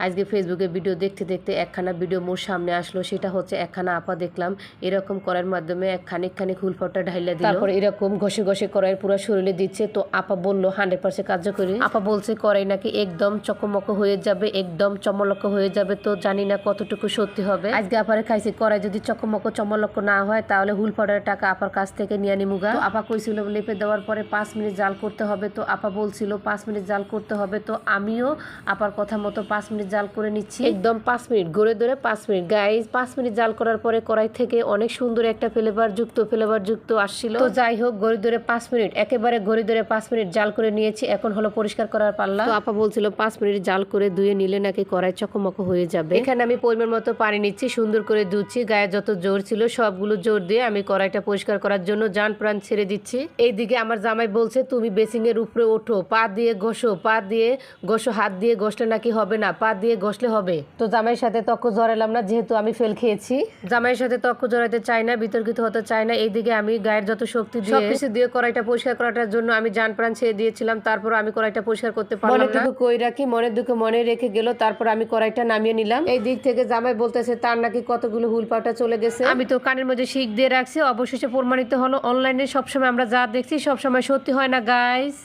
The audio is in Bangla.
আজকে ফেসবুকে ভিডিও দেখতে দেখতে একখানা ভিডিও মোর সামনে আসলো, সেটা হচ্ছে একখানা আপা দেখলাম এরকম করার মাধ্যমে খানিক হুলফাটা ঢাইলা দিল, তারপর এরকম ঘষে ঘষে কড়াই পুরো শরীরে দিচ্ছে। তো আপা বলল 100% কার্যকরী। আপা বলছে কড়াই নাকি একদম চকমক হয়ে যাবে, একদম চমলক হয়ে যাবে। তো জানি না কতটুকু সত্যি হবে। আজকে আপারে খাইছি কড়াই যদি চকমক চমলক না হয় তাহলে হুল পাউডারের টাকা আপার কাছ থেকে নিয়ে নিমুগা। তো আপা কইছিল লেপে দেওয়ার পরে 5 মিনিট জাল করতে হবে। তো আপা বলছিল 5 মিনিট জাল করতে হবে। তো আমিও আপার কথা মতো 5 মিনিট জাল করে নিচ্ছি, একদম 5 মিনিট গড়ে ধরে 5 মিনিট। গাইস 5 মিনিট জাল করার পরে কড়াই থেকে অনেক সুন্দর একটা ফ্লেভার যুক্ত আসছিল। তো যাই হোক গড়ে ধরে 5 মিনিট, একেবারে গড়ে ধরে 5 মিনিট জাল করে নিয়েছি। এখন হলো পরিষ্কার করার পাল্লা। তো আপা বলছিল 5 মিনিট জাল করে ধুয়ে নিলে নাকি কড়াই চকমক হয়ে যাবে। এখানে আমি পরিমাণ মতো পানি নিচ্ছি, সুন্দর করে ধুচ্ছি। গায়ে যত জোর ছিল সবগুলো জোর দিয়ে আমি কড়াইটা পরিষ্কার করার জন্য জান প্রাণ ছেড়ে দিচ্ছি। এইদিকে আমার জামাই বলছে তুমি বেসিং এর উপরে ওঠো, পা দিয়ে ঘষো, হাত দিয়ে ঘষলে নাকি হবে না, পা দিয়ে ঘষলে হবে। তো জামাইয়ের সাথে তক্ক জড়ালাম না, যেহেতু আমি ফেল খেয়েছি। জামাইয়ের সাথে তক্ক জড়াতে চাই না, বিতর্কিত হতে চাই না। এইদিকে আমি গায়ের যত শক্তি দিয়ে সবকিছু দিয়ে কড়াইটা পরিষ্কার করাটার জন্য আমি জান প্রাণ ছেড়ে দিয়েছিলাম। তারপর আমি কড়াইটা পরিষ্কার করতে পারলাম না। মনের দুঃখ কই রাখি, মনের দুঃখ মনে রেখে গেল। তারপর আমি কড়াইটা নামিয়ে নিলাম। এই দিক থেকে জামাই বলতেছে তার নাকি কতগুলো হুল পাউডার চলে গেছে। আমি তো কানের মধ্যে শিখ দিয়ে রাখছি। অবশেষে প্রমাণিত হলো অনলাইনে সবসময় আমরা যা দেখছি সবসময় সত্যি হয় না গাইস।